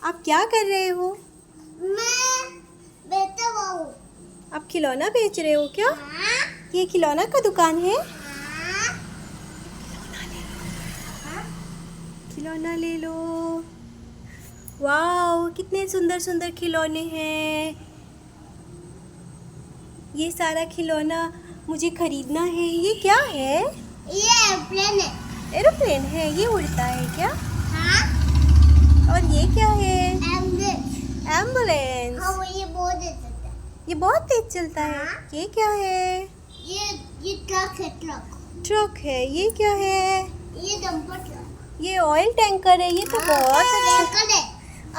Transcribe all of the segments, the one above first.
आप क्या कर रहे हो? मैं बेचता हुआ हूँ। आप खिलौना बेच रहे हो क्या? हाँ? ये खिलौना का दुकान है? हाँ? हाँ? खिलौना ले लो। वाओ, कितने सुंदर सुंदर खिलौने हैं। ये सारा खिलौना मुझे खरीदना है। ये क्या है? ये एयरप्लेन है। एरोप्लेन है? ये उड़ता है क्या? हाँ? और ये क्या है? एम्बुलेंस। एम्बुलेंस। हाँ, वो ये बहुत तेज चलता है। ये बहुत तेज चलता है। हाँ? ये क्या है? ये ट्रक है, ट्रक। ट्रक है। ये क्या है? ये डंपर ट्रक। ये ऑयल टैंकर है। ये तो हाँ, बहुत अच्छा। टैंकर है।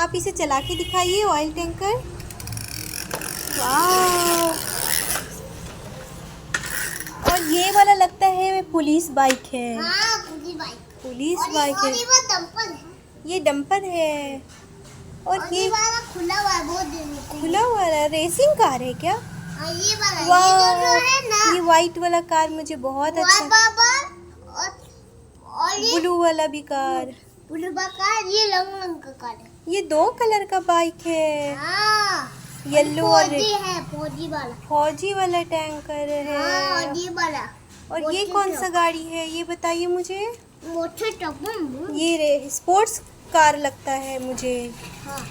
आप इसे चला के दिखाइए, ऑयल टैंकर। वाह। और ये वाला लगता है पुलिस बाइक है। हाँ, पूरी बाइक। पुलिस और बाइक है। ये वो डंपर है। ये डंपर है। और ये वाला खुला हुआ है, बहुत दिन से। खुला हुआ है। रेसिंग कार है क्या? हाँ, ये वाला। ये वाह, जो है ना, ये वाइट वाला कार मुझे बहुत अच्छा। और ये ब्लू वाला भी कार। ब्लू कार, ये रंग रंग का कार है। ये 2 कलर का बाइक है। हाँ, येलो और फौजी है, फौजी वाला। फौजी वाला टैंकर हाँ, है। और ये वाला। और ये कौन सा गाड़ी है? ये बताइए मुझे। मोटे टप्पू। ये स्पोर्ट्स कार लगता है मुझे। हाँ,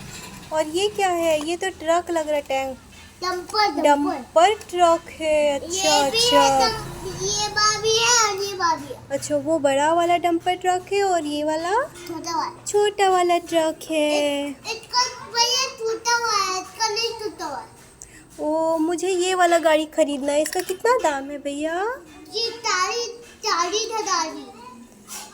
और ये क्या है? ये तो ट्रक लग रहा है। Tank dumper. डंपर ट्रक है। अच्छा ये भी है, अच्छा। ये बाबी है और ये बाबी है। अच्छा, वो बड़ा वाला डंपर ट्रक है और ये वाला छोटा वाला। छोटा वाला ट्रक है। इसका भैया टूटा हुआ है, इसका नहीं टूटा हुआ है। ओ, मुझे ये वाला गाड़ी खरीदना है। इसका कितना दाम है भैया? ये 40,000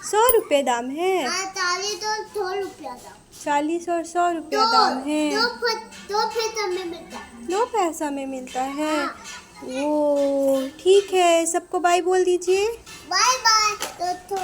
100 रुपये दाम है। हाँ, 40 तो 100 रुपया था। 40 और 100 रुपया दाम है। दो पैसा में मिलता है। 2 पैसा में मिलता है। हाँ। ओ ठीक है, सबको बाय बोल दीजिए। Bye bye. तो